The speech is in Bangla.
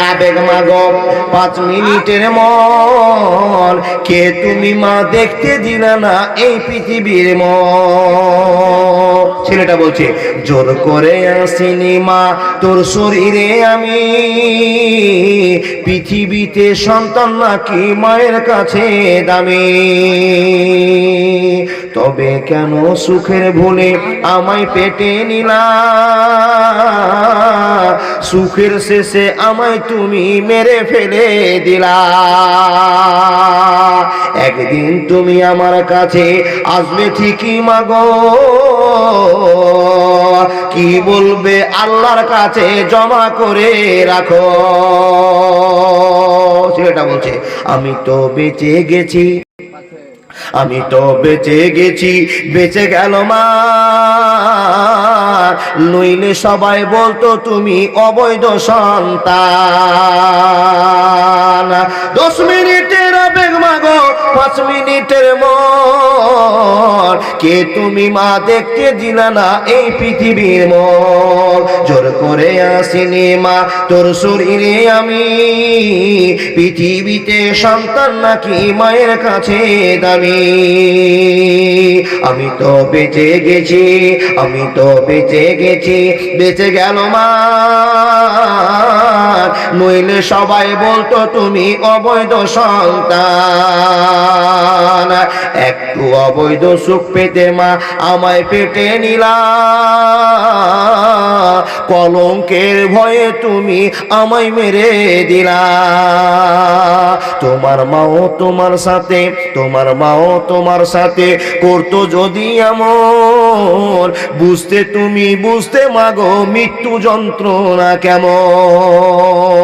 আবেগ মাগো 5 মিনিটের মন কে তুমি মা দেখতে দিলা না এই পৃথিবীর মন। ছেলেটা বলছে জোর করে আসিনি মা তোর শরীরে আমি, পৃথিবীতে সন্তান নাকি মায়ের কাছে দামি। তবে কেন সুখের ভুলে আমায় পেটে নিলা, সুখের শেষে আমায় তুমি মেরে ফেলে দিলা। একদিন তুমি আমার কাছে আসবে ঠিকই মাগো, কি বলবে আল্লাহর কাছে জমা করে রাখো। ছেলেটা বলছে আমি তো বেঁচে গেছি, আমি তো বেঁচে গেছি, বেঁচে গেল মা, নইলে সবাই বলতো তুমি অবৈধ সন্তান। 10 মিনিটের আবেগ মাগো 5 মিনিটের মন কে তুমি মা দেখতে দিলা না এই পৃথিবীর মন। জোর করে আসিনি মা তোর শরীরে আমি, পৃথিবীতে সন্তান নাকি মায়ের কাছে দামি। আমি তো বেঁচে গেছি, আমি তো বেঁচে গেছি, বেঁচে গেল মা, নইলে সবাই বলতো তুমি অবৈধ সন্তান। একটু অবৈধ সুখ পেতে মা আমায় পেটে নিলা, কলঙ্কের ভয়ে তুমি আমায় মেরে দিলা। তোমার মাও তোমার সাথে, তোমার মাও তোমার সাথে করতো যদি এমন, বুঝতে তুমি বুঝতে মাগো মৃত্যু যন্ত্রণা কেমন।